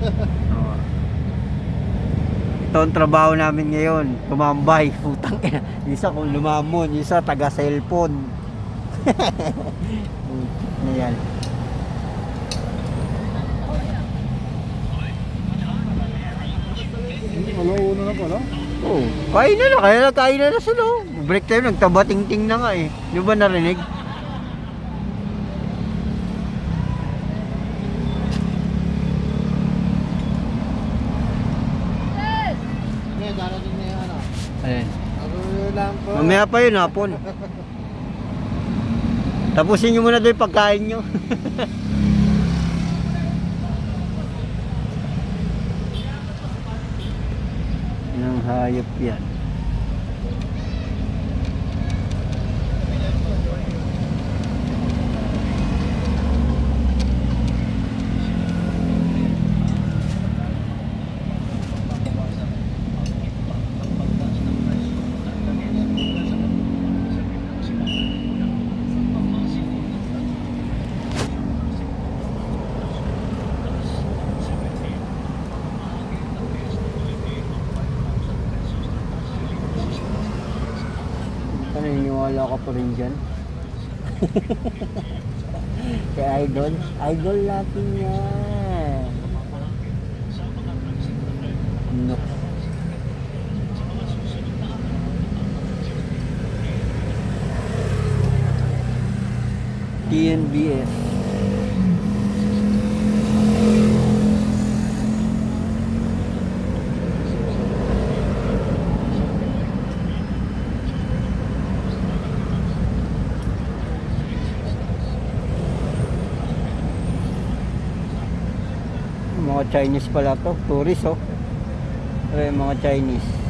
Oo. Ito ang trabaho namin ngayon, tumambay, putang ina. Isa kung lumamon, isa taga cellphone. Ayan. Alauna na pala. Oh, kain na, kain na sila. Break time, nagtabating-ting na nga eh. Di ba narinig? Ngayon, darating na yung ano. Ayan. Ako lang po. Mamaya pa yun, hapon. Tapusin nyo muna doon yung pagkain nyo. Nang hayop yan. Naniniwala ka pa rin dyan. Kaya idol natin yan. No. TNBS. Mga Chinese pala to, tourist oh. Ay, mga Chinese.